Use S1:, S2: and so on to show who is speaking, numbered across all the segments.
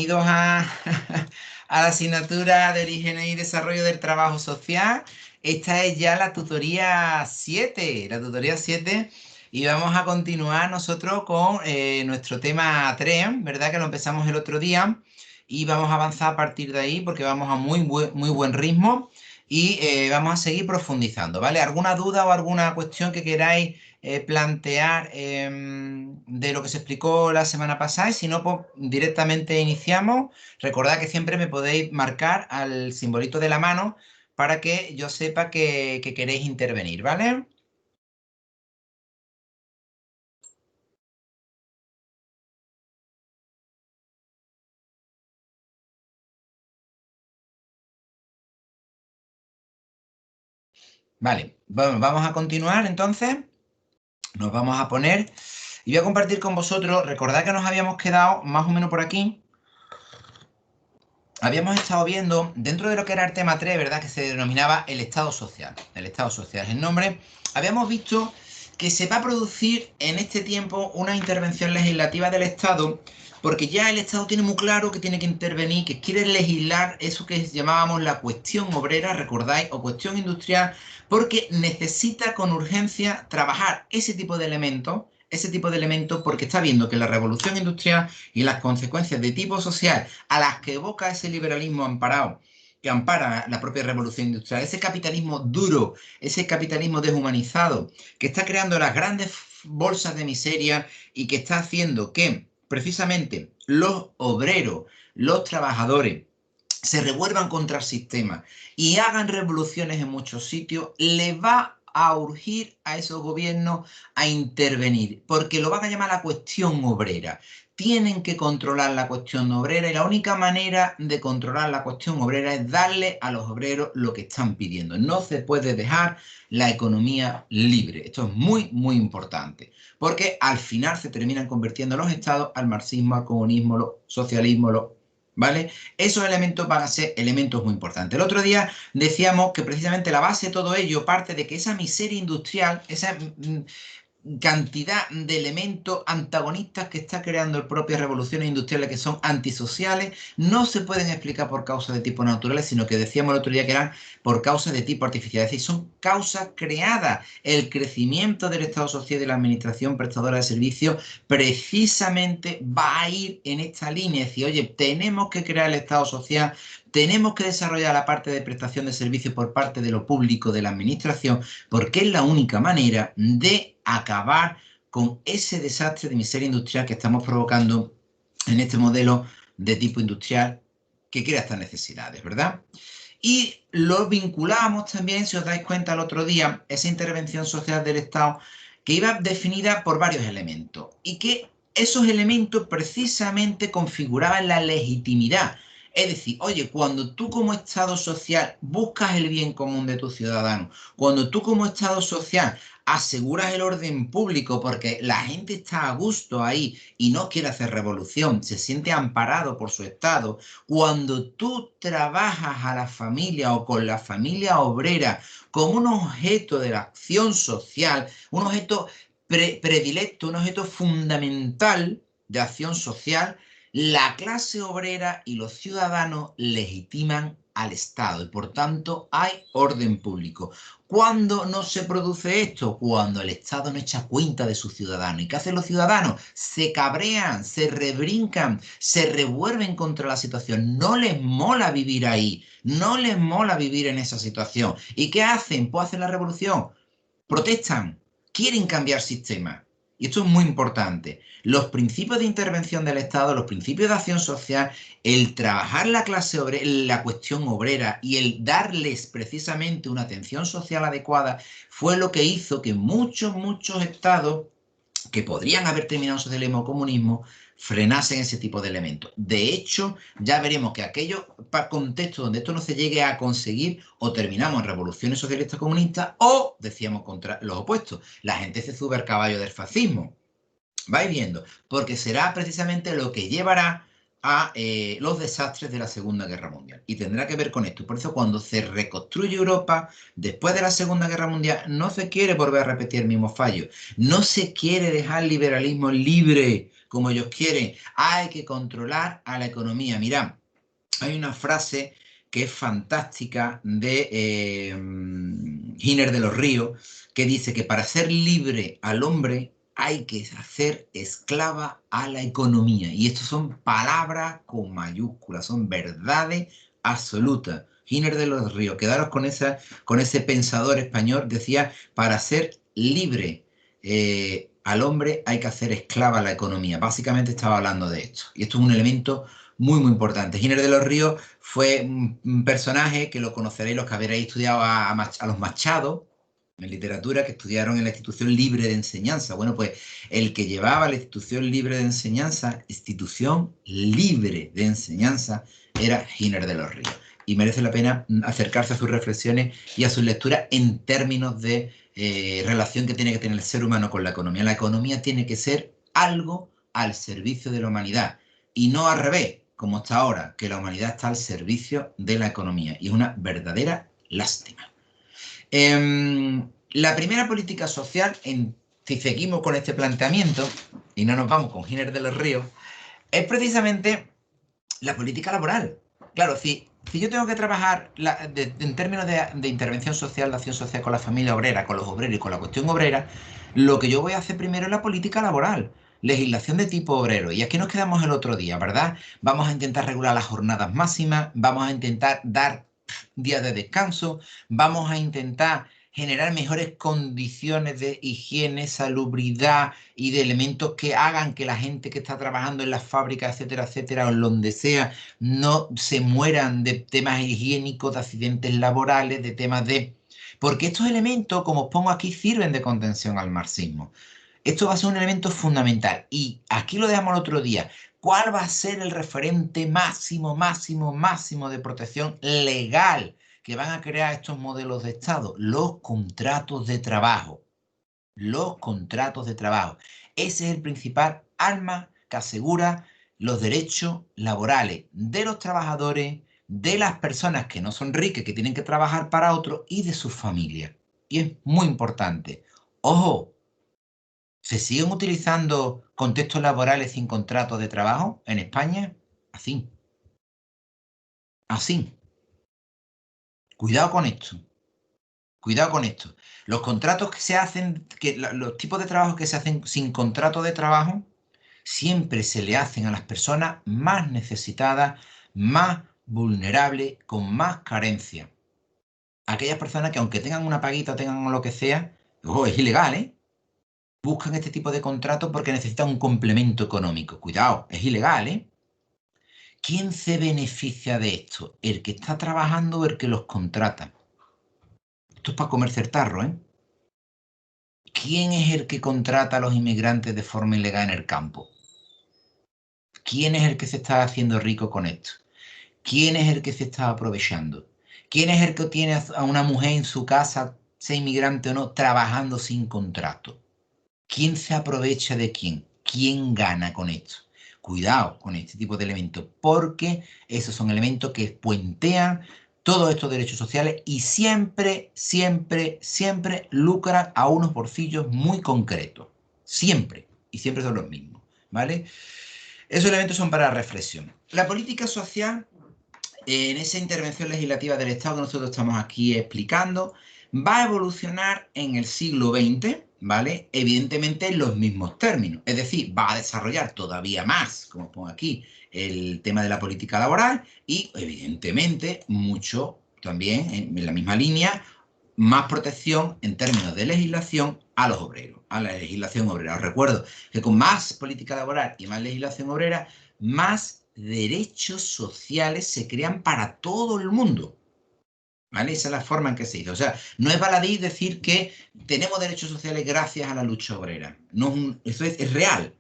S1: Bienvenidos a la asignatura de Origen y Desarrollo del Trabajo Social. Esta es ya la tutoría 7, y vamos a continuar nosotros con nuestro tema 3, ¿verdad? Que lo empezamos el otro día y vamos a avanzar a partir de ahí porque vamos a muy buen ritmo y vamos a seguir profundizando, ¿vale? ¿Alguna duda o alguna cuestión que queráis plantear de lo que se explicó la semana pasada? Y si no, pues directamente iniciamos. Recordad que siempre me podéis marcar al simbolito de la mano para que yo sepa que queréis intervenir, ¿vale? Vale, vamos a continuar entonces. Nos vamos a poner y voy a compartir con vosotros. Recordad que nos habíamos quedado más o menos por aquí. Habíamos estado viendo dentro de lo que era el tema 3, ¿verdad? Que se denominaba el Estado social. El Estado social es el nombre. Habíamos visto que se va a producir en este tiempo una intervención legislativa del Estado, porque ya el Estado tiene muy claro que tiene que intervenir, que quiere legislar eso que llamábamos la cuestión obrera, recordáis, o cuestión industrial, porque necesita con urgencia trabajar ese tipo de elementos, porque está viendo que la revolución industrial y las consecuencias de tipo social a las que evoca ese liberalismo amparado, que ampara la propia revolución industrial, ese capitalismo duro, ese capitalismo deshumanizado, que está creando las grandes bolsas de miseria y que está haciendo que precisamente los obreros, los trabajadores, se revuelvan contra el sistema y hagan revoluciones en muchos sitios, le va a urgir a esos gobiernos a intervenir, porque lo van a llamar la cuestión obrera. Tienen que controlar la cuestión obrera y la única manera de controlar la cuestión obrera es darle a los obreros lo que están pidiendo. No se puede dejar la economía libre. Esto es muy importante, porque al final se terminan convirtiendo los estados al marxismo, al comunismo, al socialismo, ¿vale? Esos elementos van a ser elementos muy importantes. El otro día decíamos que precisamente la base de todo ello parte de que esa miseria industrial, esa cantidad de elementos antagonistas que está creando el propio revoluciones industriales que son antisociales, no se pueden explicar por causas de tipo naturales, sino que decíamos el otro día que eran por causas de tipo artificial, es decir, son causas creadas. El crecimiento del Estado social y de la administración prestadora de servicios precisamente va a ir en esta línea, es decir, oye, tenemos que crear el Estado social, tenemos que desarrollar la parte de prestación de servicios por parte de lo público, de la administración, porque es la única manera de acabar con ese desastre de miseria industrial que estamos provocando en este modelo de tipo industrial que crea estas necesidades, ¿verdad? Y lo vinculamos también, si os dais cuenta el otro día, esa intervención social del Estado que iba definida por varios elementos y que esos elementos precisamente configuraban la legitimidad. Es decir, oye, cuando tú como Estado social buscas el bien común de tus ciudadanos, cuando tú como Estado social aseguras el orden público porque la gente está a gusto ahí y no quiere hacer revolución, se siente amparado por su Estado, cuando tú trabajas a la familia o con la familia obrera como un objeto de la acción social, un objeto predilecto, un objeto fundamental de acción social, la clase obrera y los ciudadanos legitiman al Estado y por tanto hay orden público. ¿Cuándo no se produce esto? Cuando el Estado no echa cuenta de sus ciudadanos. ¿Y qué hacen los ciudadanos? Se cabrean, se rebrincan, se revuelven contra la situación. No les mola vivir ahí, no les mola vivir en esa situación. ¿Y qué hacen? Pues hacen la revolución, protestan, quieren cambiar sistema. Y esto es muy importante. Los principios de intervención del Estado, los principios de acción social, el trabajar la clase obrera, la cuestión obrera y el darles precisamente una atención social adecuada fue lo que hizo que muchos estados que podrían haber terminado en socialismo o comunismo frenasen ese tipo de elementos. De hecho, ya veremos que aquellos contextos donde esto no se llegue a conseguir, o terminamos en revoluciones socialistas comunistas, o decíamos contra los opuestos. La gente se sube al caballo del fascismo. Vais viendo, porque será precisamente lo que llevará a los desastres de la Segunda Guerra Mundial. Y tendrá que ver con esto. Por eso cuando se reconstruye Europa, después de la Segunda Guerra Mundial, no se quiere volver a repetir el mismo fallo. No se quiere dejar el liberalismo libre como ellos quieren. Hay que controlar a la economía. Mirad, hay una frase que es fantástica de Giner de los Ríos, que dice que para ser libre al hombre hay que hacer esclava a la economía. Y esto son palabras con mayúsculas, son verdades absolutas. Giner de los Ríos, quedaros con ese pensador español, decía, para ser libre al hombre hay que hacer esclava a la economía. Básicamente estaba hablando de esto. Y esto es un elemento muy, muy importante. Giner de los Ríos fue un personaje que lo conoceréis los que habréis estudiado a los Machado, en literatura, que estudiaron en la Institución Libre de Enseñanza. Bueno, pues el que llevaba la Institución Libre de Enseñanza, era Giner de los Ríos. Y merece la pena acercarse a sus reflexiones y a sus lecturas en términos de relación que tiene que tener el ser humano con la economía. La economía tiene que ser algo al servicio de la humanidad y no al revés, como está ahora, que la humanidad está al servicio de la economía. Y es una verdadera lástima. La primera política social, si seguimos con este planteamiento, y no nos vamos con Giner de los Ríos, es precisamente la política laboral. Claro, si yo tengo que trabajar en términos de intervención social, de acción social con la familia obrera, con los obreros y con la cuestión obrera, lo que yo voy a hacer primero es la política laboral. Legislación de tipo obrero. Y aquí nos quedamos el otro día, ¿verdad? Vamos a intentar regular las jornadas máximas, vamos a intentar dar días de descanso, vamos a intentar generar mejores condiciones de higiene, salubridad y de elementos que hagan que la gente que está trabajando en las fábricas, etcétera, etcétera, o en donde sea, no se mueran de temas higiénicos, de accidentes laborales, de temas de... Porque estos elementos, como os pongo aquí, sirven de contención al marxismo. Esto va a ser un elemento fundamental. Y aquí lo dejamos el otro día. ¿Cuál va a ser el referente máximo, máximo, máximo de protección legal que van a crear estos modelos de Estado? Los contratos de trabajo. Los contratos de trabajo. Ese es el principal arma que asegura los derechos laborales de los trabajadores, de las personas que no son ricas, que tienen que trabajar para otros y de sus familias. Y es muy importante. Ojo, ¿se siguen utilizando contextos laborales sin contratos de trabajo en España? Así. Así. Cuidado con esto. Cuidado con esto. Los contratos que se hacen, los tipos de trabajo que se hacen sin contrato de trabajo, siempre se le hacen a las personas más necesitadas, más vulnerables, con más carencia. Aquellas personas que aunque tengan una paguita o tengan lo que sea, es ilegal, ¿eh? Buscan este tipo de contratos porque necesitan un complemento económico. Cuidado, es ilegal, ¿eh? ¿Quién se beneficia de esto? ¿El que está trabajando o el que los contrata? Esto es para comerse el tarro, ¿eh? ¿Quién es el que contrata a los inmigrantes de forma ilegal en el campo? ¿Quién es el que se está haciendo rico con esto? ¿Quién es el que se está aprovechando? ¿Quién es el que tiene a una mujer en su casa, sea inmigrante o no, trabajando sin contrato? ¿Quién se aprovecha de quién? ¿Quién gana con esto? Cuidado con este tipo de elementos, porque esos son elementos que puentean todos estos derechos sociales y siempre, siempre, siempre lucran a unos bolsillos muy concretos. Siempre. Y siempre son los mismos. ¿Vale? Esos elementos son para reflexión. La política social, en esa intervención legislativa del Estado que nosotros estamos aquí explicando, va a evolucionar en el siglo XX, ¿vale? Evidentemente en los mismos términos. Es decir, va a desarrollar todavía más, como pongo aquí, el tema de la política laboral y, evidentemente, mucho también en la misma línea, más protección en términos de legislación a los obreros, a la legislación obrera. Os recuerdo que con más política laboral y más legislación obrera, más derechos sociales se crean para todo el mundo. ¿Vale? Esa es la forma en que se hizo. O sea, no es baladí decir que tenemos derechos sociales gracias a la lucha obrera. No, eso es real,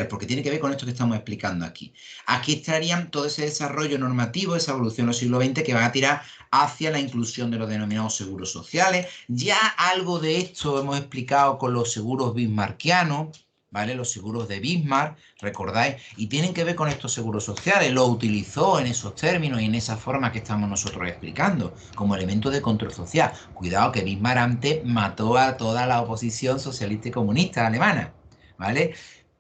S1: porque tiene que ver con esto que estamos explicando aquí. Aquí estarían todo ese desarrollo normativo, esa evolución en los siglos XX que va a tirar hacia la inclusión de los denominados seguros sociales. Ya algo de esto hemos explicado con los seguros bismarckianos, ¿vale? Los seguros de Bismarck, recordáis, y tienen que ver con estos seguros sociales. Lo utilizó en esos términos y en esa forma que estamos nosotros explicando, como elemento de control social. Cuidado que Bismarck antes mató a toda la oposición socialista y comunista alemana, ¿vale?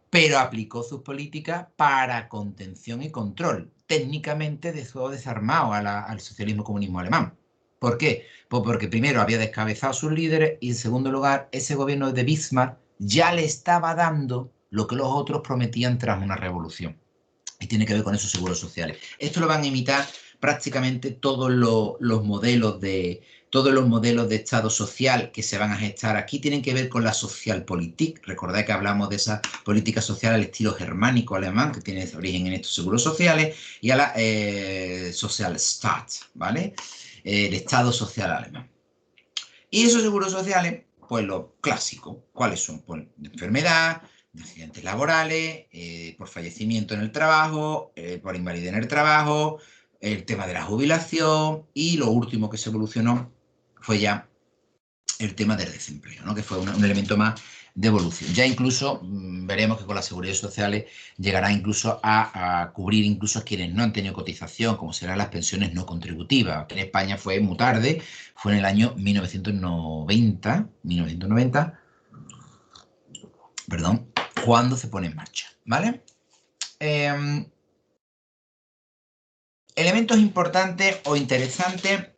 S1: pero aplicó sus políticas para contención y control. Técnicamente dejó desarmado al socialismo-comunismo alemán. ¿Por qué? Pues porque primero había descabezado a sus líderes y en segundo lugar ese gobierno de Bismarck ya le estaba dando lo que los otros prometían tras una revolución. Y tiene que ver con esos seguros sociales. Esto lo van a imitar prácticamente los modelos de Estado social que se van a gestar aquí tienen que ver con la Sozialpolitik. Recordad que hablamos de esa política social al estilo germánico alemán, que tiene origen en estos seguros sociales, y a la Sozialstaat, ¿vale? El Estado social alemán. Y esos seguros sociales, pues los clásicos, ¿cuáles son? Pues de enfermedad, de accidentes laborales, por fallecimiento en el trabajo, por invalidez en el trabajo, el tema de la jubilación y lo último que se evolucionó fue ya el tema del desempleo, ¿no? Que fue un elemento más de evolución. Ya incluso veremos que con las seguridades sociales llegará incluso a cubrir incluso a quienes no han tenido cotización, como serán las pensiones no contributivas. Aquí en España fue muy tarde, fue en el año 1990, perdón, cuando se pone en marcha, ¿vale? Elementos importantes o interesantes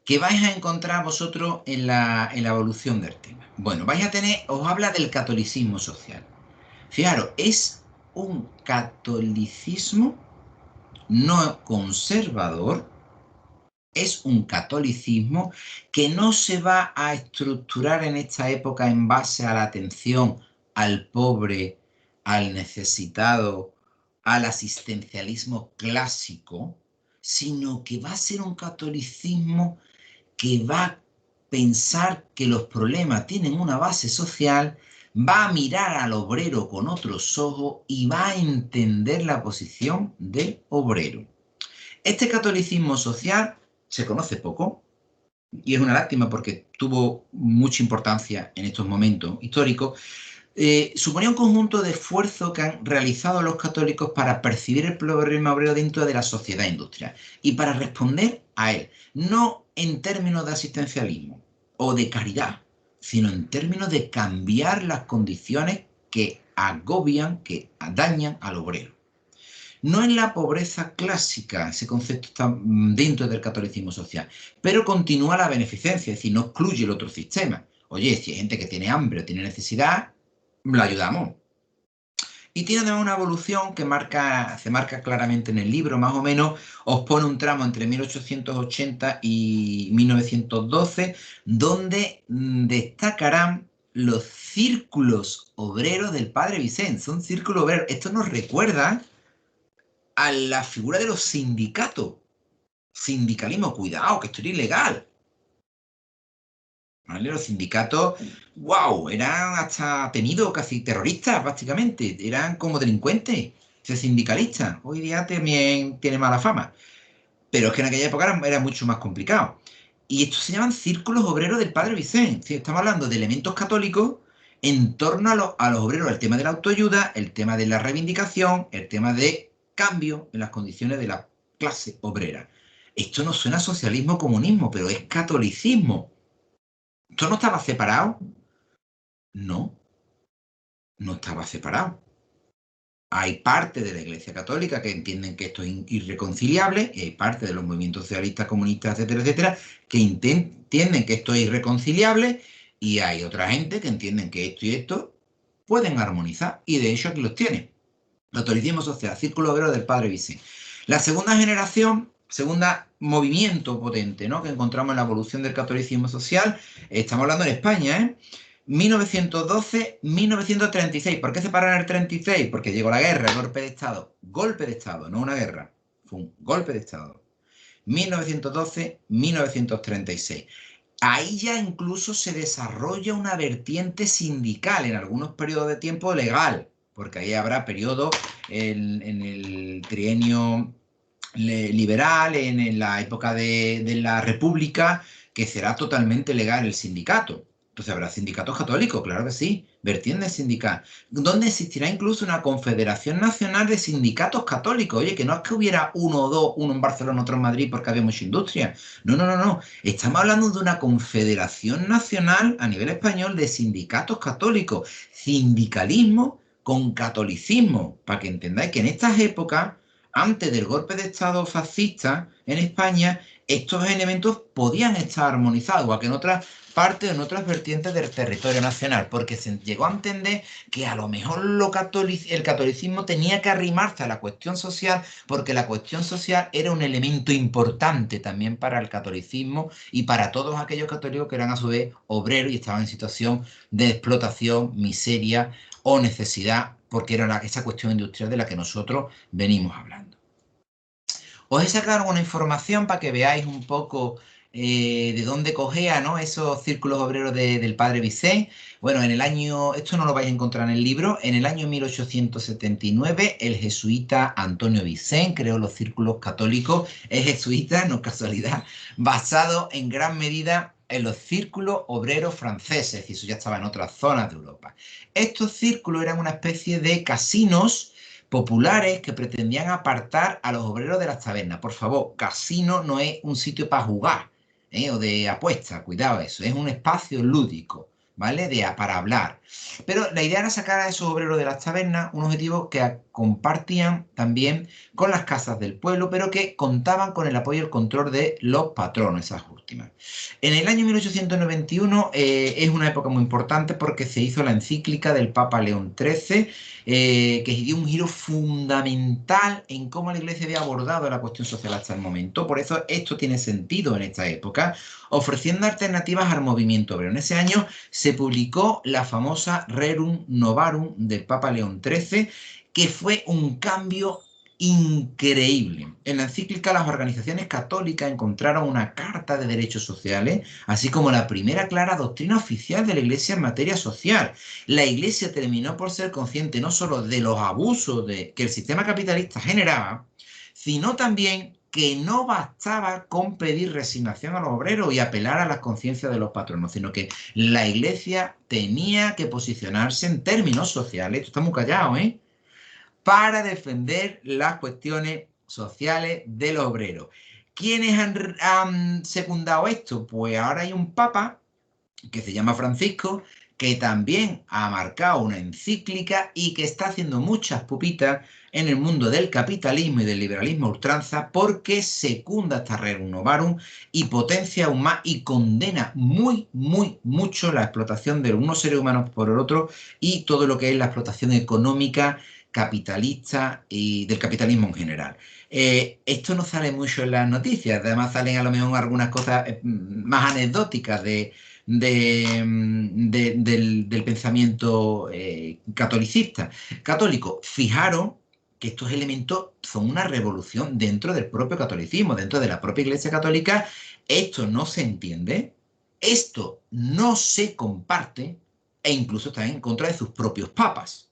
S1: que vais a encontrar vosotros en la evolución del tema. Bueno, vais a tener, os habla del catolicismo social. Fijaros, es un catolicismo no conservador, es un catolicismo que no se va a estructurar en esta época en base a la atención al pobre, al necesitado, al asistencialismo clásico, sino que va a ser un catolicismo que va a pensar que los problemas tienen una base social, va a mirar al obrero con otros ojos y va a entender la posición del obrero. Este catolicismo social se conoce poco y es una lástima porque tuvo mucha importancia en estos momentos históricos. Suponía un conjunto de esfuerzos que han realizado los católicos para percibir el problema obrero dentro de la sociedad industrial y para responder a él, no en términos de asistencialismo o de caridad, sino en términos de cambiar las condiciones que agobian, que dañan al obrero. No en la pobreza clásica, ese concepto está dentro del catolicismo social, pero continúa la beneficencia, es decir, no excluye el otro sistema. Oye, si hay gente que tiene hambre o tiene necesidad, lo ayudamos. Y tiene además una evolución que se marca claramente en el libro, más o menos, os pone un tramo entre 1880 y 1912, donde destacarán los círculos obreros del padre Vicente. Son círculos obreros. Esto nos recuerda a la figura de los sindicatos. Sindicalismo, cuidado, que esto es ilegal. ¿Vale? Los sindicatos, wow, eran hasta tenidos casi terroristas prácticamente, eran como delincuentes, ser sindicalistas. Hoy día también tiene mala fama, pero es que en aquella época era mucho más complicado. Y estos se llaman círculos obreros del padre Vicente. ¿Sí? Estamos hablando de elementos católicos en torno a los obreros, el tema de la autoayuda, el tema de la reivindicación, el tema de cambio en las condiciones de la clase obrera. Esto no suena a socialismo o comunismo, pero es catolicismo. ¿Esto no estaba separado? No, no estaba separado. Hay parte de la Iglesia Católica que entienden que esto es irreconciliable y hay parte de los movimientos socialistas, comunistas, etcétera, etcétera, que entienden que esto es irreconciliable y hay otra gente que entienden que esto y esto pueden armonizar y de hecho aquí los tienen. Catolicismo social, Círculo Obrero del Padre Vicente. La segunda generación, segunda movimiento potente, ¿no? Que encontramos en la evolución del catolicismo social, estamos hablando en España, ¿eh? 1912-1936. ¿Por qué se para en el 36? Porque llegó la guerra, el golpe de Estado. Golpe de Estado, no una guerra. Fue un golpe de Estado. 1912-1936. Ahí ya incluso se desarrolla una vertiente sindical, en algunos periodos de tiempo legal, porque ahí habrá periodos en el trienio liberal, en la época de la República, que será totalmente legal el sindicato. Entonces habrá sindicatos católicos, claro que sí, vertientes sindicales, donde existirá incluso una confederación nacional de sindicatos católicos. Oye, que no es que hubiera uno o dos, uno en Barcelona, otro en Madrid, porque había mucha industria. No, no, no, no. Estamos hablando de una confederación nacional a nivel español de sindicatos católicos. Sindicalismo con catolicismo, para que entendáis que en estas épocas, antes del golpe de Estado fascista en España, estos elementos podían estar armonizados, igual que en otras partes, en otras vertientes del territorio nacional, porque se llegó a entender que a lo mejor el catolicismo tenía que arrimarse a la cuestión social, porque la cuestión social era un elemento importante también para el catolicismo y para todos aquellos católicos que eran a su vez obreros y estaban en situación de explotación, miseria o necesidad, porque era esa cuestión industrial de la que nosotros venimos hablando. Os he sacado una información para que veáis un poco de dónde cogea, ¿no?, esos círculos obreros del padre Vicent. Bueno, en el año, esto no lo vais a encontrar en el libro, en el año 1879 el jesuita Antonio Vicent creó los círculos católicos. Es jesuita, no casualidad, basado en gran medida en los círculos obreros franceses, es decir, eso ya estaba en otras zonas de Europa. Estos círculos eran una especie de casinos populares que pretendían apartar a los obreros de las tabernas. Por favor, casino no es un sitio para jugar, o de apuesta, cuidado eso, es un espacio lúdico, ¿vale? Para hablar. Pero la idea era sacar a esos obreros de las tabernas, un objetivo que compartían también con las casas del pueblo, pero que contaban con el apoyo y el control de los patronos, esas últimas. En el año 1891 es una época muy importante porque se hizo la encíclica del Papa León XIII, que dio un giro fundamental en cómo la Iglesia había abordado la cuestión social hasta el momento. Por eso esto tiene sentido en esta época, ofreciendo alternativas al movimiento obrero. En ese año se publicó la famosa Rerum Novarum del Papa León XIII, que fue un cambio increíble. En la encíclica, las organizaciones católicas encontraron una carta de derechos sociales, así como la primera clara doctrina oficial de la Iglesia en materia social. La Iglesia terminó por ser consciente no solo de los abusos que el sistema capitalista generaba, sino también que no bastaba con pedir resignación a los obreros y apelar a las conciencias de los patronos, sino que la Iglesia tenía que posicionarse en términos sociales, esto está muy callado, para defender las cuestiones sociales del obrero. ¿Quiénes han secundado esto? Pues ahora hay un papa que se llama Francisco, que también ha marcado una encíclica y que está haciendo muchas pupitas en el mundo del capitalismo y del liberalismo a ultranza, porque secunda esta Rerum Novarum y potencia aún más y condena muy, muy, mucho la explotación de unos seres humanos por el otro y todo lo que es la explotación económica, capitalista y del capitalismo en general. Esto no sale mucho en las noticias, además salen a lo mejor algunas cosas más anecdóticas del pensamiento católico. Fijaros que estos elementos son una revolución dentro del propio catolicismo, dentro de la propia Iglesia Católica. Esto no se entiende, esto no se comparte e incluso está en contra de sus propios papas.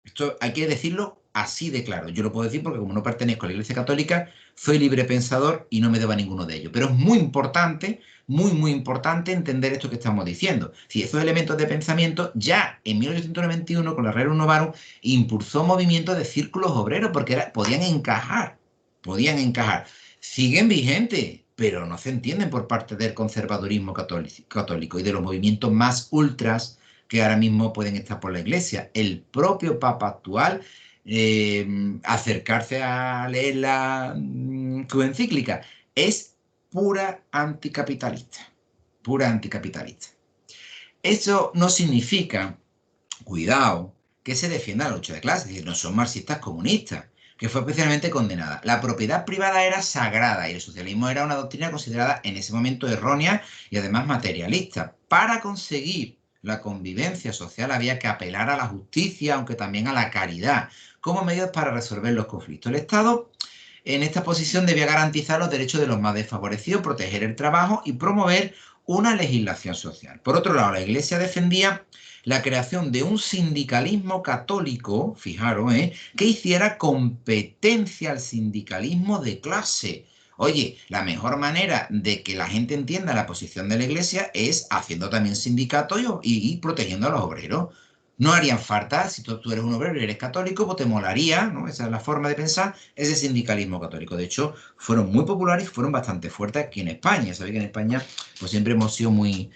S1: Esto hay que decirlo así de claro. Yo lo puedo decir porque como no pertenezco a la Iglesia Católica, soy libre pensador y no me debo a ninguno de ellos. Pero es muy importante, muy, muy importante entender esto que estamos diciendo. Si esos elementos de pensamiento ya en 1891 con la Rerum Novarum impulsó movimientos de círculos obreros porque podían encajar, podían encajar. Siguen vigentes, pero no se entienden por parte del conservadurismo católico y de los movimientos más ultras que ahora mismo pueden estar por la Iglesia. El propio Papa actual, acercarse a leer su encíclica, es pura anticapitalista, pura anticapitalista. Eso no significa, cuidado, que se defienda la lucha de clases, es decir, no son marxistas comunistas, que fue especialmente condenada. La propiedad privada era sagrada y el socialismo era una doctrina considerada en ese momento errónea y además materialista. Para conseguir la convivencia social había que apelar a la justicia, aunque también a la caridad, como medios para resolver los conflictos. El Estado en esta posición debía garantizar los derechos de los más desfavorecidos, proteger el trabajo y promover una legislación social. Por otro lado, la Iglesia defendía la creación de un sindicalismo católico, fijaros, que hiciera competencia al sindicalismo de clase. Oye, la mejor manera de que la gente entienda la posición de la Iglesia es haciendo también sindicatos y protegiendo a los obreros. No harían falta, si tú eres un obrero y eres católico, pues te molaría, ¿no? Esa es la forma de pensar, ese sindicalismo católico. De hecho, fueron muy populares y fueron bastante fuertes aquí en España. Sabéis que en España pues siempre hemos sido muy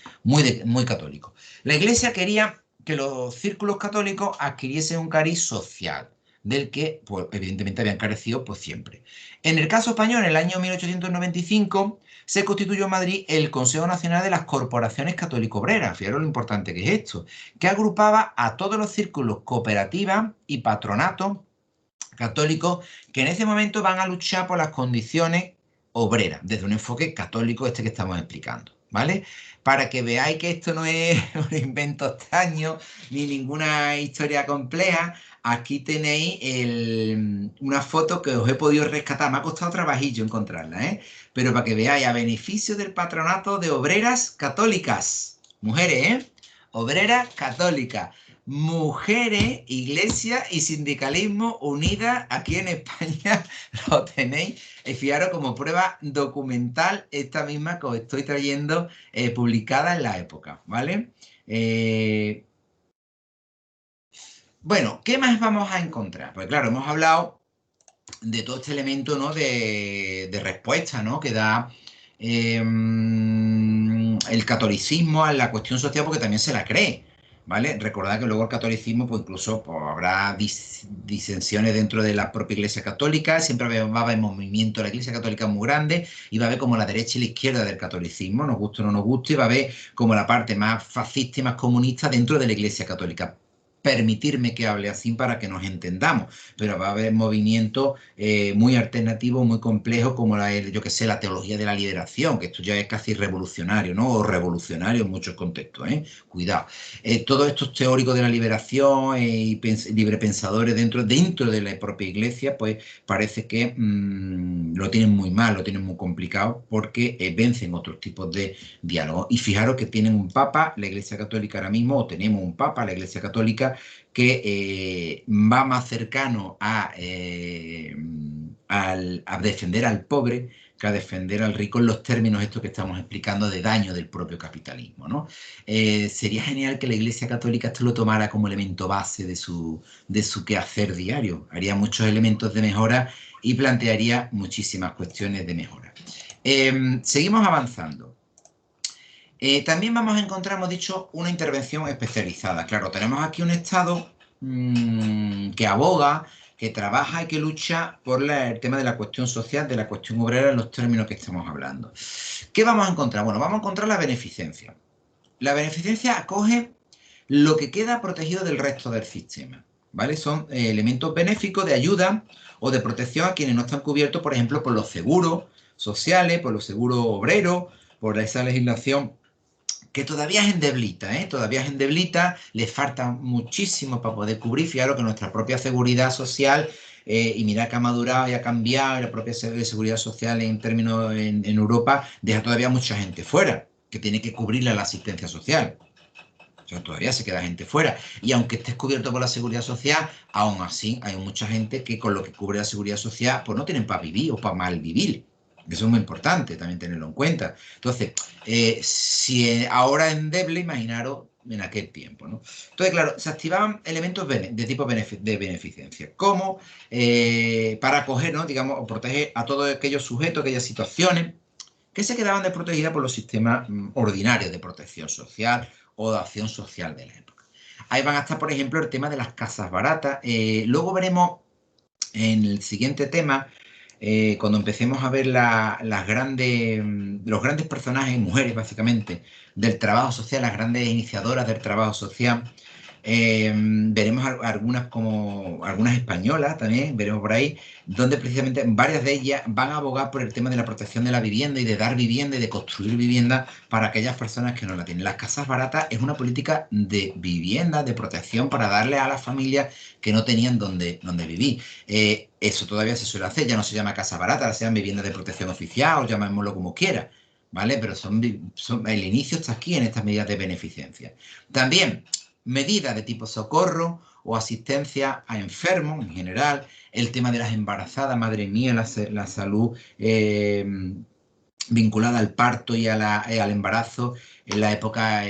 S1: católicos. La Iglesia quería que los círculos católicos adquiriesen un cariz social, del que, pues, evidentemente habían carecido pues, siempre. En el caso español, en el año 1895, se constituyó en Madrid el Consejo Nacional de las Corporaciones Católico-Obreras. Fijaros lo importante que es esto, que agrupaba a todos los círculos cooperativas y patronatos católicos que en ese momento van a luchar por las condiciones obreras, desde un enfoque católico este que estamos explicando, ¿vale? Para que veáis que esto no es un invento extraño ni ninguna historia compleja, aquí tenéis una foto que os he podido rescatar, me ha costado trabajillo encontrarla, ¿eh? Pero para que veáis, a beneficio del patronato de obreras católicas, mujeres, ¿eh? Obreras católicas. Mujeres, iglesia y sindicalismo unidas aquí en España, lo tenéis. Fijaros como prueba documental esta misma que os estoy trayendo publicada en la época, ¿vale? Bueno, ¿qué más vamos a encontrar? Pues claro, hemos hablado de todo este elemento, ¿no? de respuesta, ¿no? Que da el catolicismo a la cuestión social porque también se la cree, ¿vale? Recordad que luego el catolicismo, pues incluso pues, habrá disensiones dentro de la propia Iglesia Católica, siempre va a haber movimiento de la Iglesia Católica muy grande y va a haber como la derecha y la izquierda del catolicismo, nos guste o no nos guste, y va a haber como la parte más fascista y más comunista dentro de la Iglesia Católica. Permitirme que hable así para que nos entendamos, pero va a haber movimientos muy alternativos, muy complejos, como yo que sé, la teología de la liberación, que esto ya es casi revolucionario, ¿no? O revolucionario en muchos contextos, ¿eh? Cuidado. Todos estos teóricos de la liberación y librepensadores dentro de la propia iglesia, pues parece que lo tienen muy mal, lo tienen muy complicado, porque vencen otros tipos de diálogo. Y fijaros que tienen un papa, la Iglesia Católica ahora mismo, o tenemos un papa, la Iglesia Católica, que va más cercano a defender al pobre que a defender al rico en los términos estos que estamos explicando de daño del propio capitalismo, ¿no? Sería genial que la Iglesia Católica esto lo tomara como elemento base de su quehacer diario. Haría muchos elementos de mejora y plantearía muchísimas cuestiones de mejora. Seguimos avanzando. También vamos a encontrar, hemos dicho, una intervención especializada. Claro, tenemos aquí un Estado que aboga, que trabaja y que lucha por el tema de la cuestión social, de la cuestión obrera en los términos que estamos hablando. ¿Qué vamos a encontrar? Bueno, vamos a encontrar la beneficencia. La beneficencia acoge lo que queda protegido del resto del sistema, ¿vale? Son elementos benéficos de ayuda o de protección a quienes no están cubiertos, por ejemplo, por los seguros sociales, por los seguros obreros, por esa legislación que todavía es endeblita, ¿eh? Todavía es endeblita, le falta muchísimo para poder cubrir. Fijaros que nuestra propia seguridad social, y mira que ha madurado y ha cambiado, y la propia seguridad social en términos en Europa deja todavía mucha gente fuera, que tiene que cubrirle la asistencia social. O sea, todavía se queda gente fuera. Y aunque estés cubierto por la seguridad social, aún así hay mucha gente que con lo que cubre la seguridad social, pues no tienen para vivir o para mal vivir. Eso es muy importante también tenerlo en cuenta. Entonces, si ahora es endeble, imaginaros en aquel tiempo, ¿no? Entonces, claro, se activaban elementos de tipo de beneficencia, como para acoger, ¿no? Digamos, o proteger a todos aquellos sujetos, aquellas situaciones que se quedaban desprotegidas por los sistemas ordinarios de protección social o de acción social de la época. Ahí van a estar, por ejemplo, el tema de las casas baratas. Luego veremos en el siguiente tema, cuando empecemos a ver los grandes personajes, mujeres básicamente, del trabajo social, las grandes iniciadoras del trabajo social, veremos algunas españolas también, veremos por ahí, donde precisamente varias de ellas van a abogar por el tema de la protección de la vivienda y de dar vivienda y de construir vivienda para aquellas personas que no la tienen. Las casas baratas es una política de vivienda, de protección para darle a las familias que no tenían donde vivir. Eso todavía se suele hacer, ya no se llama casa barata, sean viviendas de protección oficial o llamémoslo como quiera, ¿vale? Pero el inicio está aquí en estas medidas de beneficencia. También medidas de tipo socorro o asistencia a enfermos en general, el tema de las embarazadas, madre mía, la salud vinculada al parto y al embarazo. En la época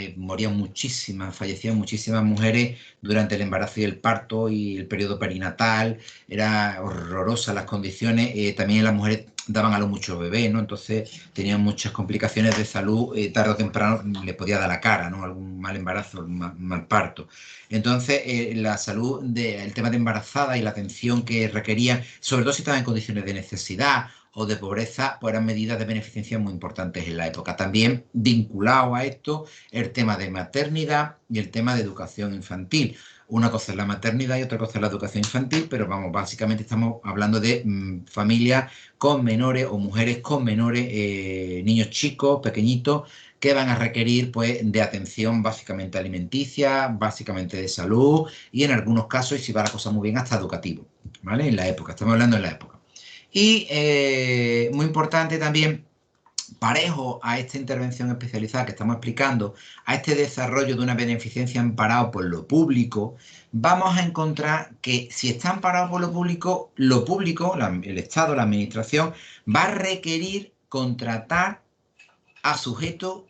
S1: fallecían muchísimas mujeres durante el embarazo y el parto y el periodo perinatal. Era horrorosa las condiciones. También las mujeres daban a luz muchos bebés, ¿no? Entonces tenían muchas complicaciones de salud. Tarde o temprano le podía dar la cara, ¿no? Algún mal embarazo, algún mal parto. Entonces, la salud, el tema de embarazada y la atención que requería, sobre todo si estaban en condiciones de necesidad o de pobreza, pues eran medidas de beneficencia muy importantes en la época. También vinculado a esto el tema de maternidad y el tema de educación infantil. Una cosa es la maternidad y otra cosa es la educación infantil, pero vamos, básicamente estamos hablando de familias con menores o mujeres con menores, niños chicos, pequeñitos, que van a requerir pues de atención básicamente alimenticia, básicamente de salud y en algunos casos, y si va la cosa muy bien, hasta educativo, ¿vale? En la época, estamos hablando en la época. Y muy importante también, parejo a esta intervención especializada que estamos explicando, a este desarrollo de una beneficencia amparado por lo público, vamos a encontrar que si está amparado por lo público, el Estado, la Administración, va a requerir contratar a sujetos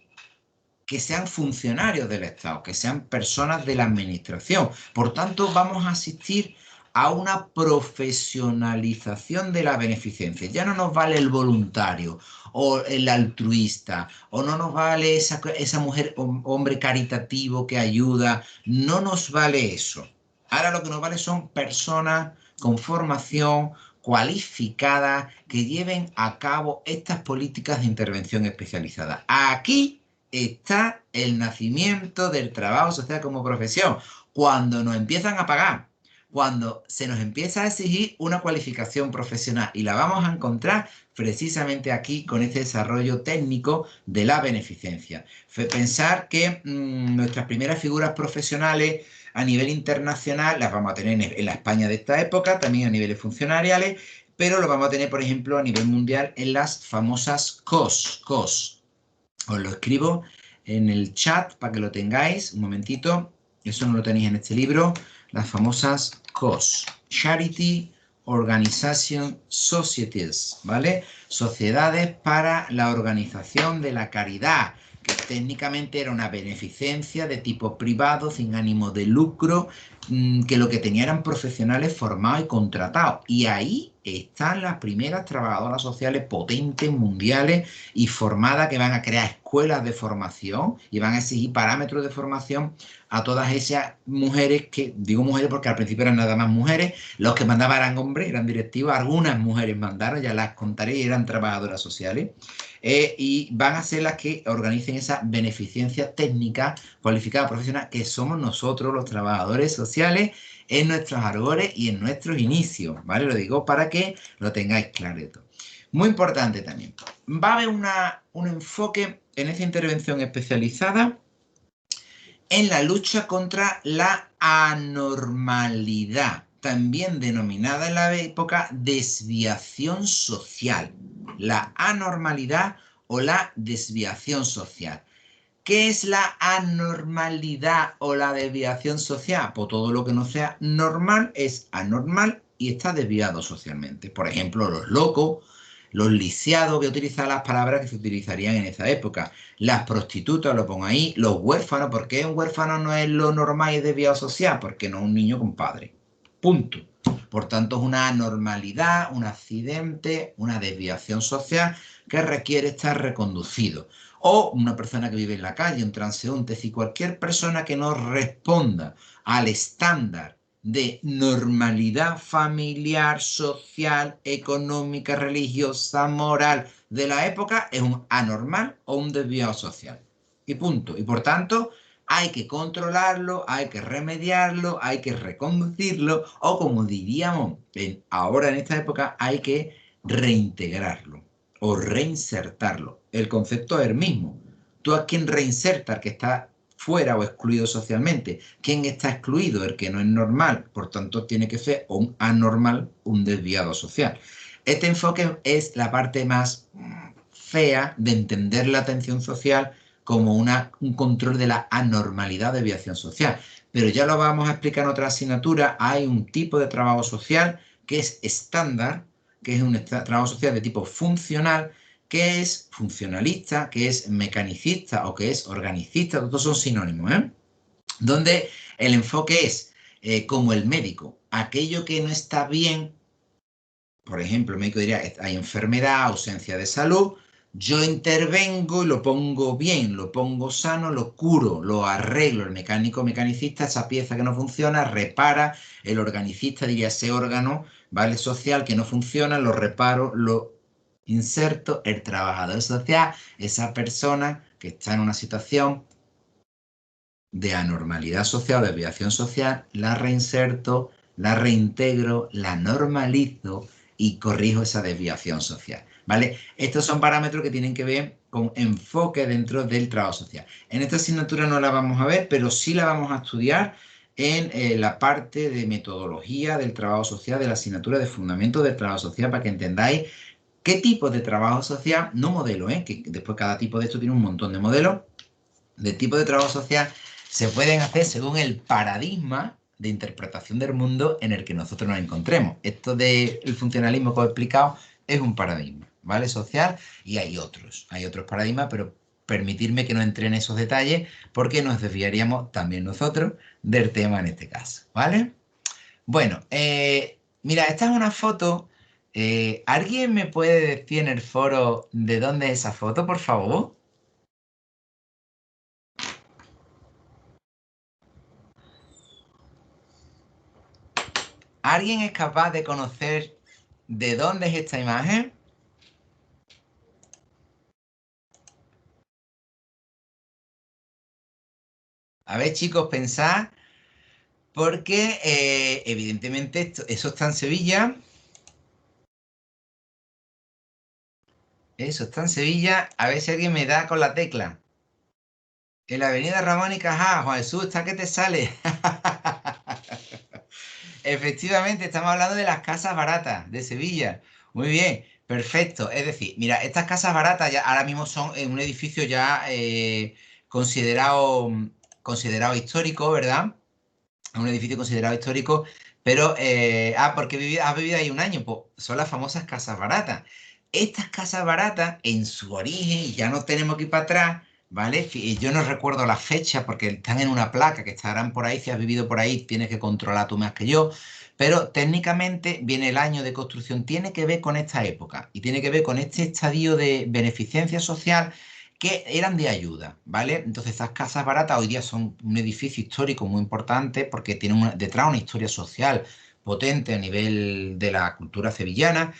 S1: que sean funcionarios del Estado, que sean personas de la Administración. Por tanto, vamos a asistir a una profesionalización de la beneficencia. Ya no nos vale el voluntario o el altruista, o no nos vale esa mujer o hombre caritativo que ayuda, no nos vale eso. Ahora lo que nos vale son personas con formación, cualificadas, que lleven a cabo estas políticas de intervención especializada. Aquí está el nacimiento del trabajo social como profesión, cuando nos empiezan a pagar, cuando se nos empieza a exigir una cualificación profesional, y la vamos a encontrar precisamente aquí con este desarrollo técnico de la beneficencia. Pensar que nuestras primeras figuras profesionales a nivel internacional las vamos a tener en la España de esta época, también a niveles funcionariales, pero lo vamos a tener, por ejemplo, a nivel mundial en las famosas COS. Os lo escribo en el chat para que lo tengáis. Un momentito. Eso no lo tenéis en este libro. Las famosas COS. Charity Organization Societies, ¿vale? Sociedades para la organización de la caridad, que técnicamente era una beneficencia de tipo privado, sin ánimo de lucro, que lo que tenía eran profesionales formados y contratados. Y ahí están las primeras trabajadoras sociales potentes, mundiales y formadas, que van a crear escuelas de formación y van a exigir parámetros de formación a todas esas mujeres, que digo mujeres porque al principio eran nada más mujeres, los que mandaban eran hombres, eran directivos, algunas mujeres mandaron, ya las contaré, y eran trabajadoras sociales, y van a ser las que organicen esa beneficencia técnica, cualificada, profesional, que somos nosotros los trabajadores sociales en nuestros arbores y en nuestros inicios, ¿vale? Lo digo para que lo tengáis claro. Muy importante también. Va a haber un enfoque en esta intervención especializada en la lucha contra la anormalidad, también denominada en la época desviación social. La anormalidad o la desviación social. ¿Qué es la anormalidad o la desviación social? Pues todo lo que no sea normal es anormal y está desviado socialmente. Por ejemplo, los locos, los lisiados, que utilizan las palabras que se utilizarían en esa época. Las prostitutas, lo pongo ahí. Los huérfanos, ¿por qué un huérfano no es lo normal y desviado social? Porque no es un niño con padre. Punto. Por tanto, es una anormalidad, un accidente, una desviación social que requiere estar reconducido. O una persona que vive en la calle, un transeúnte, es decir, cualquier persona que no responda al estándar de normalidad familiar, social, económica, religiosa, moral de la época, es un anormal o un desviado social. Y punto. Y por tanto, hay que controlarlo, hay que remediarlo, hay que reconducirlo, o como diríamos ahora en esta época, hay que reintegrarlo o reinsertarlo. El concepto es el mismo. Tú a quien reinsertas, que está fuera o excluido socialmente. ¿Quién está excluido? El que no es normal. Por tanto, tiene que ser un anormal, un desviado social. Este enfoque es la parte más fea de entender la atención social como un control de la anormalidad de desviación social. pero ya lo vamos a explicar en otra asignatura. Hay un tipo de trabajo social que es estándar, que es un trabajo social de tipo funcional, que es funcionalista, que es mecanicista o que es organicista, todos son sinónimos, ¿eh? Donde el enfoque es, como el médico, aquello que no está bien, por ejemplo, el médico diría, hay enfermedad, ausencia de salud, yo intervengo y lo pongo bien, lo pongo sano, lo curo, lo arreglo. El mecánico, mecanicista, esa pieza que no funciona, repara. El organicista diría ese órgano, ¿vale? Social que no funciona, lo reparo, lo inserto. El trabajador social, esa persona que está en una situación de anormalidad social, de desviación social, la reinserto, la reintegro, la normalizo y corrijo esa desviación social, ¿vale? Estos son parámetros que tienen que ver con enfoque dentro del trabajo social. En esta asignatura no la vamos a ver, pero sí la vamos a estudiar en la parte de metodología del trabajo social, de la asignatura de fundamentos del trabajo social, para que entendáis qué tipo de trabajo social, no modelo, que después cada tipo de esto tiene un montón de modelos, de tipo de trabajo social se pueden hacer según el paradigma de interpretación del mundo en el que nosotros nos encontremos. Esto del funcionalismo que os he explicado es un paradigma, ¿vale? Social, y hay otros paradigmas, pero permitirme que no entre en esos detalles porque nos desviaríamos también nosotros del tema en este caso, ¿vale? Bueno, mira, esta es una foto. ¿Alguien me puede decir en el foro de dónde es esa foto, por favor? ¿Alguien es capaz de conocer de dónde es esta imagen? A ver, chicos, pensad, porque evidentemente eso está en Sevilla. Eso está en Sevilla. A ver si alguien me da con la tecla. En la avenida Ramón y Cajal, Juan Jesús, está que te sale. Efectivamente, estamos hablando de las casas baratas de Sevilla. Muy bien, perfecto. Es decir, mira, estas casas baratas ya ahora mismo son en un edificio ya considerado, considerado histórico, ¿verdad? Un edificio considerado histórico, pero, porque has vivido ahí un año, pues son las famosas casas baratas. Estas casas baratas, en su origen, y ya no tenemos que ir para atrás, ¿vale? Yo no recuerdo la fecha porque están en una placa que estarán por ahí, si has vivido por ahí, tienes que controlar tú más que yo, pero técnicamente viene el año de construcción, tiene que ver con esta época y tiene que ver con este estadio de beneficencia social que eran de ayuda, ¿vale? Entonces, estas casas baratas hoy día son un edificio histórico muy importante porque tienen detrás una historia social potente a nivel de la cultura sevillana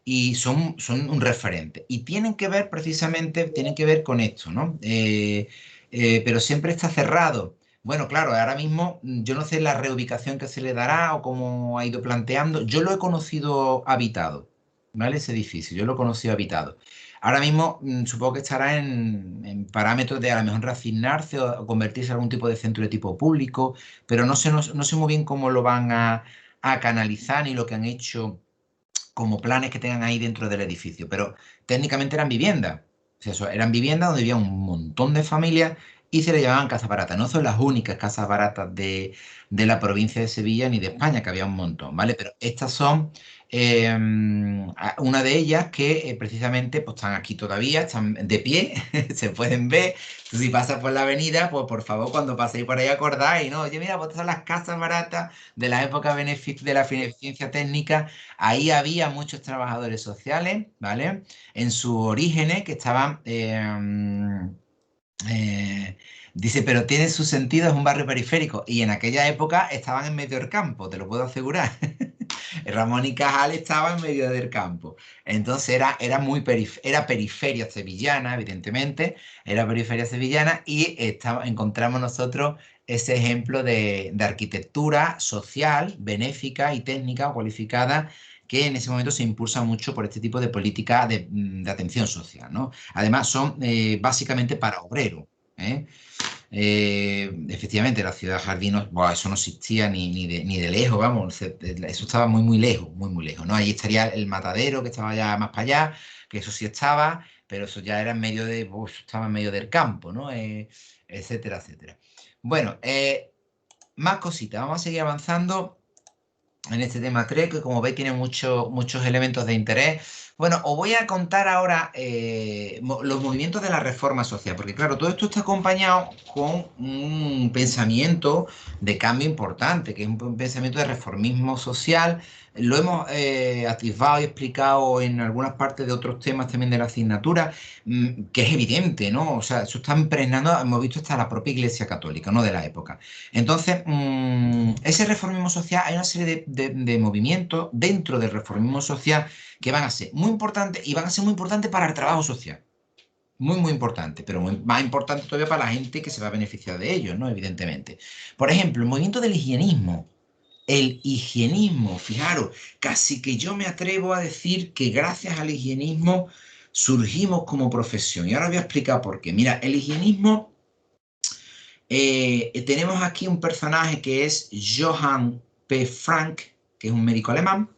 S1: y son un referente. Y tienen que ver precisamente, tienen que ver con esto, ¿no? Pero siempre está cerrado. Bueno, claro, ahora mismo yo no sé la reubicación que se le dará o cómo ha ido planteando. Yo lo he conocido habitado, ¿vale? Ese edificio, yo lo he conocido habitado. Ahora mismo supongo que estará en parámetros de a lo mejor reasignarse o convertirse en algún tipo de centro de tipo público, pero no sé muy bien cómo lo van a canalizar ni lo que han hecho como planes que tengan ahí dentro del edificio, pero técnicamente eran viviendas. O sea, eran viviendas donde había un montón de familias y se le llamaban casas baratas. No son las únicas casas baratas de la provincia de Sevilla ni de España, que había un montón, ¿vale? Pero estas son una de ellas que precisamente pues, están aquí todavía, están de pie, se pueden ver. Tú si pasas por la avenida, pues por favor, cuando paséis por ahí acordáis, ¿no? Oye, mira, pues estas son las casas baratas de la época de la beneficencia técnica. Ahí había muchos trabajadores sociales, ¿vale? En sus orígenes que estaban... dice, pero tiene su sentido, es un barrio periférico. Y en aquella época estaban en medio del campo, te lo puedo asegurar. Ramón y Cajal estaba en medio del campo. Entonces era muy era periferia sevillana, evidentemente, era periferia sevillana y encontramos nosotros ese ejemplo de arquitectura social, benéfica y técnica o cualificada que en ese momento se impulsa mucho por este tipo de política de atención social, ¿no? Además, son básicamente para obreros. ¿Eh? Efectivamente, la ciudad jardín, buah, eso no existía ni de lejos, vamos, eso estaba muy, muy lejos, muy, muy lejos, ¿no? Ahí estaría el matadero que estaba ya más para allá, que eso sí estaba, pero eso ya era en medio estaba en medio del campo, ¿no? Etcétera, etcétera. Bueno, más cositas. Vamos a seguir avanzando en este tema 3, que como veis tiene muchos elementos de interés. Bueno, os voy a contar ahora los movimientos de la reforma social, porque claro, todo esto está acompañado con un pensamiento de cambio importante, que es un pensamiento de reformismo social. Lo hemos atisbado y explicado en algunas partes de otros temas también de la asignatura, que es evidente, ¿no? O sea, eso está impregnando, hemos visto hasta la propia Iglesia Católica, ¿no? De la época. Entonces, ese reformismo social, hay una serie de movimientos dentro del reformismo social que van a ser muy importantes y van a ser muy importantes para el trabajo social. Muy, muy importante, pero más importante todavía para la gente que se va a beneficiar de ellos, ¿no? Evidentemente. Por ejemplo, el movimiento del higienismo. El higienismo, fijaros, casi que yo me atrevo a decir que gracias al higienismo surgimos como profesión. Y ahora voy a explicar por qué. Mira, el higienismo tenemos aquí un personaje que es Johann P. Frank, que es un médico alemán,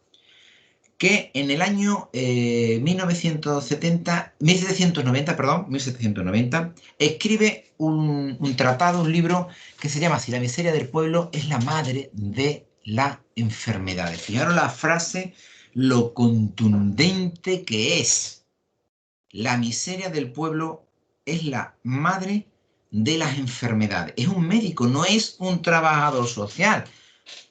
S1: que en el año 1790, escribe un tratado, un libro que se llama Si la miseria del pueblo es la madre de las enfermedades. Fijaros la frase, lo contundente que es. La miseria del pueblo es la madre de las enfermedades. Es un médico, no es un trabajador social,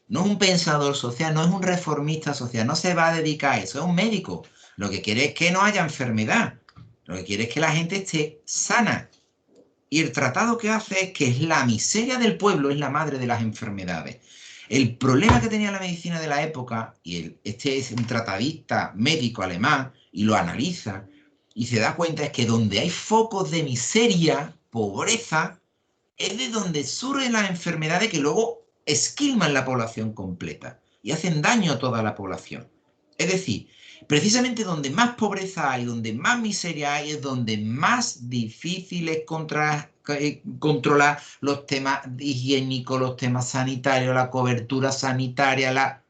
S1: no es un pensador social, no es un reformista social, no se va a dedicar a eso, es un médico. Lo que quiere es que no haya enfermedad, lo que quiere es que la gente esté sana. Y el tratado que hace es que es la miseria del pueblo, es la madre de las enfermedades. El problema que tenía la medicina de la época, y este es un tratadista médico alemán, y lo analiza, y se da cuenta es que donde hay focos de miseria, pobreza, es de donde surgen las enfermedades que luego esquilman la población completa y hacen daño a toda la población. Es decir, precisamente donde más pobreza hay, donde más miseria hay, es donde más difícil es controlar los temas higiénicos, los temas sanitarios, la cobertura sanitaria,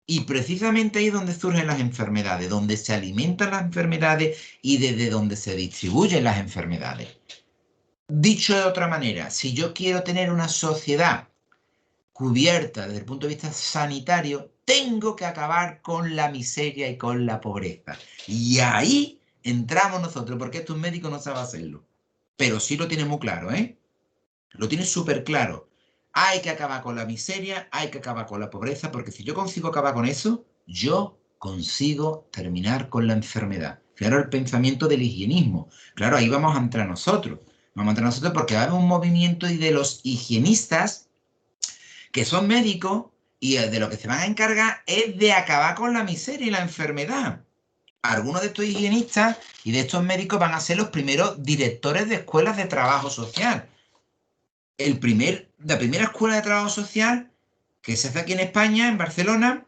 S1: y precisamente ahí es donde surgen las enfermedades, donde se alimentan las enfermedades y desde donde se distribuyen las enfermedades. Dicho de otra manera, si yo quiero tener una sociedad cubierta desde el punto de vista sanitario, tengo que acabar con la miseria y con la pobreza. Y ahí entramos nosotros, porque esto un médico no sabe hacerlo. Pero sí lo tiene muy claro, ¿eh? Lo tiene súper claro. Hay que acabar con la miseria, hay que acabar con la pobreza, porque si yo consigo acabar con eso, yo consigo terminar con la enfermedad. Claro, el pensamiento del higienismo. Claro, ahí vamos a entrar nosotros. Vamos a entrar nosotros porque va a haber un movimiento y de los higienistas que son médicos y de lo que se van a encargar es de acabar con la miseria y la enfermedad. Algunos de estos higienistas y de estos médicos van a ser los primeros directores de escuelas de trabajo social. La primera escuela de trabajo social que se hace aquí en España, en Barcelona,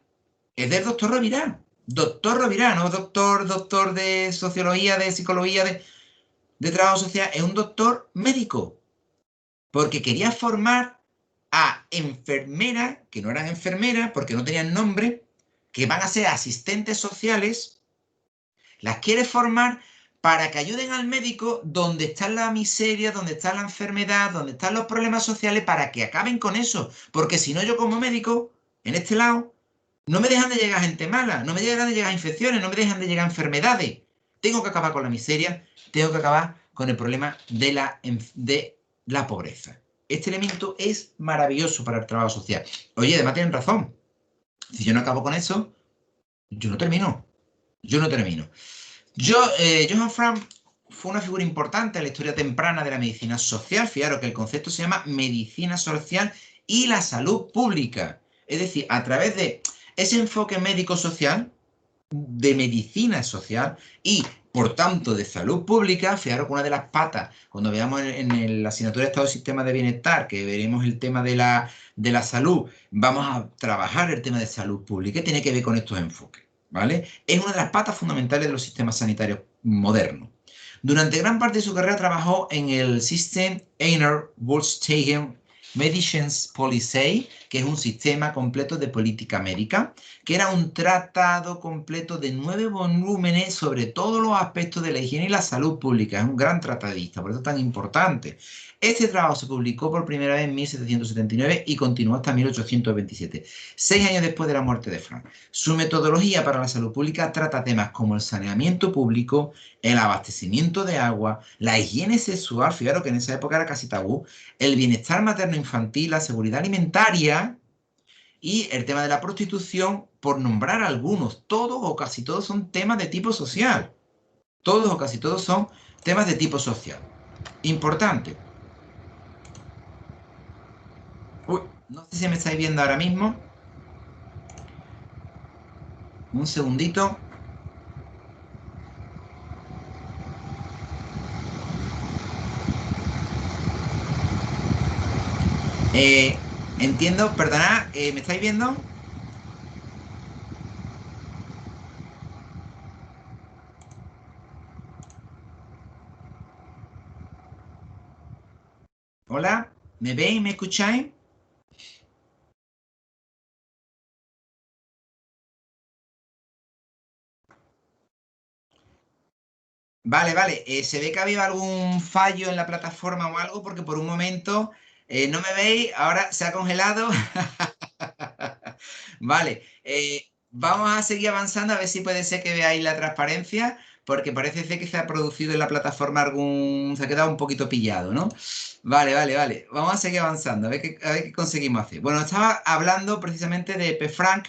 S1: es del doctor Rovira. Doctor Rovira, no doctor de sociología, de psicología, de trabajo social, es un doctor médico. Porque quería formar a enfermeras, que no eran enfermeras porque no tenían nombre, que van a ser asistentes sociales, las quiere formar para que ayuden al médico donde está la miseria, donde está la enfermedad, donde están los problemas sociales, para que acaben con eso. Porque si no, yo como médico, en este lado, no me dejan de llegar gente mala, no me dejan de llegar infecciones, no me dejan de llegar enfermedades. Tengo que acabar con la miseria, tengo que acabar con el problema de la pobreza. Este elemento es maravilloso para el trabajo social. Oye, además tienen razón. Si yo no acabo con eso, yo no termino. Yo no termino. Johann Frank fue una figura importante en la historia temprana de la medicina social. Fijaros que el concepto se llama medicina social y la salud pública. Es decir, a través de ese enfoque médico-social, de medicina social y, por tanto, de salud pública, fijaros que una de las patas, cuando veamos en la asignatura de Estado y Sistema de Bienestar, que veremos el tema de la salud, vamos a trabajar el tema de salud pública, que tiene que ver con estos enfoques, ¿vale? Es una de las patas fundamentales de los sistemas sanitarios modernos. Durante gran parte de su carrera trabajó en el System einer Wohltätigen Medicinspolizei, que es un sistema completo de política médica, que era un tratado completo de 9 volúmenes sobre todos los aspectos de la higiene y la salud pública. Es un gran tratadista, por eso es tan importante. Este trabajo se publicó por primera vez en 1779 y continuó hasta 1827, 6 años después de la muerte de Frank. Su metodología para la salud pública trata temas como el saneamiento público, el abastecimiento de agua, la higiene sexual, fijaros que en esa época era casi tabú, el bienestar materno-infantil, la seguridad alimentaria y el tema de la prostitución, por nombrar algunos. Todos o casi todos son temas de tipo social. Todos o casi todos son temas de tipo social. Importante. Uy, no sé si me estáis viendo ahora mismo. Un segundito. Eh, entiendo, perdonad, ¿me estáis viendo? Hola, ¿me veis? ¿Me escucháis? Vale, vale. Se ve que había algún fallo en la plataforma o algo porque por un momento no me veis, ahora se ha congelado. Vale, vamos a seguir avanzando a ver si puede ser que veáis la transparencia porque parece ser que se ha producido en la plataforma algún... se ha quedado un poquito pillado, ¿no? Vale, vale, vale. Vamos a seguir avanzando a ver qué conseguimos hacer. Bueno, estaba hablando precisamente de P. Frank,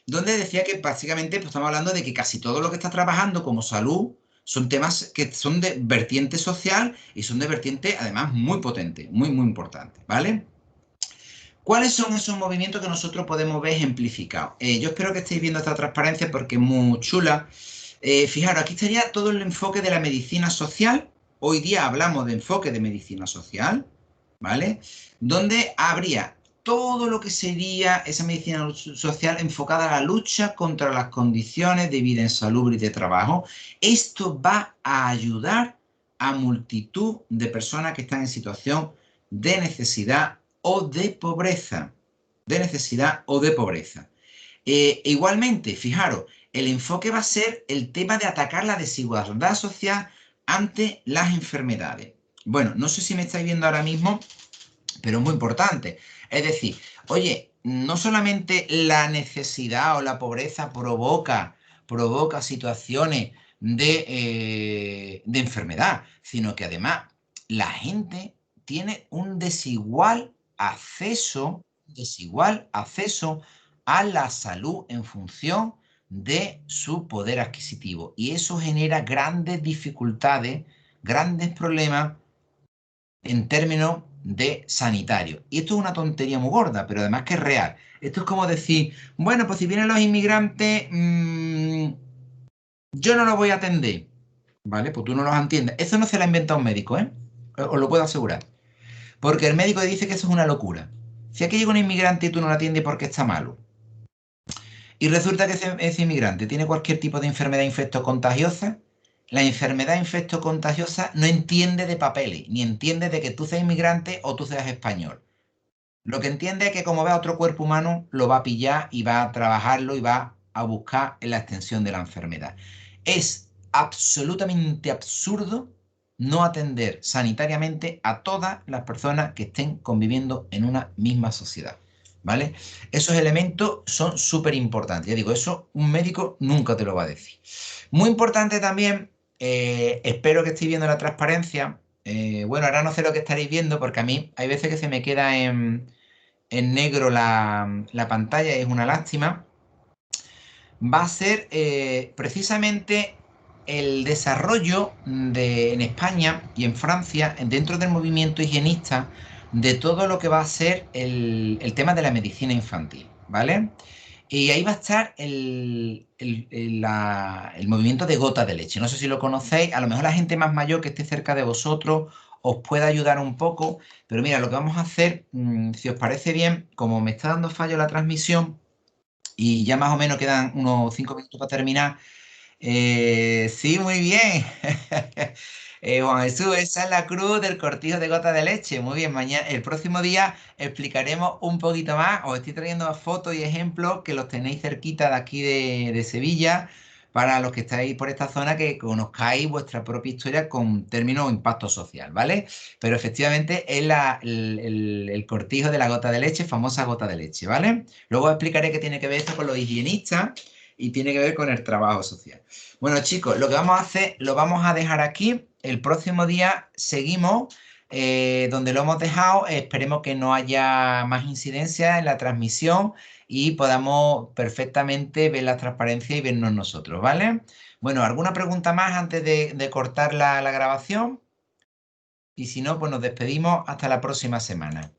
S1: donde decía que básicamente pues, estamos hablando de que casi todo lo que está trabajando como salud son temas que son de vertiente social y son de vertiente además muy potente, muy, muy importante, ¿vale? ¿Cuáles son esos movimientos que nosotros podemos ver ejemplificados? Yo espero que estéis viendo esta transparencia porque es muy chula. Fijaros, aquí estaría todo el enfoque de la medicina social. Hoy día hablamos de enfoque de medicina social, ¿vale? Donde habría todo lo que sería esa medicina social enfocada a la lucha contra las condiciones de vida insalubre y de trabajo. Esto va a ayudar a multitud de personas que están en situación de necesidad o de pobreza. De necesidad o de pobreza. Igualmente, fijaros, el enfoque va a ser el tema de atacar la desigualdad social ante las enfermedades. Bueno, no sé si me estáis viendo ahora mismo, pero es muy importante. Es decir, oye, no solamente la necesidad o la pobreza provoca situaciones de enfermedad, sino que además la gente tiene un desigual acceso a la salud en función de su poder adquisitivo. Y eso genera grandes dificultades, grandes problemas en términos de sanitario. Y esto es una tontería muy gorda, pero además que es real. Esto es como decir, bueno, pues si vienen los inmigrantes, yo no los voy a atender. ¿Vale? Pues tú no los entiendes. Eso no se lo ha inventado un médico, ¿eh? Os lo puedo asegurar. Porque el médico dice que eso es una locura. Si aquí llega un inmigrante y tú no lo atiendes porque está malo, y resulta que ese inmigrante tiene cualquier tipo de enfermedad infectocontagiosa, la enfermedad infectocontagiosa no entiende de papeles, ni entiende de que tú seas inmigrante o tú seas español. Lo que entiende es que como ve a otro cuerpo humano, lo va a pillar y va a trabajarlo y va a buscar en la extensión de la enfermedad. Es absolutamente absurdo no atender sanitariamente a todas las personas que estén conviviendo en una misma sociedad. ¿Vale? Esos elementos son súper importantes. Ya digo, eso un médico nunca te lo va a decir. Muy importante también, espero que estéis viendo la transparencia. Bueno, ahora no sé lo que estaréis viendo porque a mí hay veces que se me queda en negro la pantalla, es una lástima. Va a ser precisamente el desarrollo en España y en Francia, dentro del movimiento higienista, de todo lo que va a ser el tema de la medicina infantil, ¿vale? Y ahí va a estar el movimiento de gota de leche. No sé si lo conocéis, a lo mejor la gente más mayor que esté cerca de vosotros os puede ayudar un poco, pero mira, lo que vamos a hacer, si os parece bien, como me está dando fallo la transmisión y ya más o menos quedan unos 5 minutos para terminar, sí, muy bien. Juan Jesús, esa es la cruz del cortijo de gota de leche. Muy bien, mañana, el próximo día explicaremos un poquito más. Os estoy trayendo fotos y ejemplos que los tenéis cerquita de aquí de Sevilla para los que estáis por esta zona que conozcáis vuestra propia historia con término impacto social, ¿vale? Pero efectivamente es el cortijo de la gota de leche, famosa gota de leche, ¿vale? Luego os explicaré qué tiene que ver esto con los higienistas y tiene que ver con el trabajo social. Bueno, chicos, lo que vamos a hacer, lo vamos a dejar aquí. El próximo día seguimos donde lo hemos dejado. Esperemos que no haya más incidencias en la transmisión y podamos perfectamente ver la transparencia y vernos nosotros, ¿vale? Bueno, ¿alguna pregunta más antes de cortar la grabación? Y si no, pues nos despedimos hasta la próxima semana.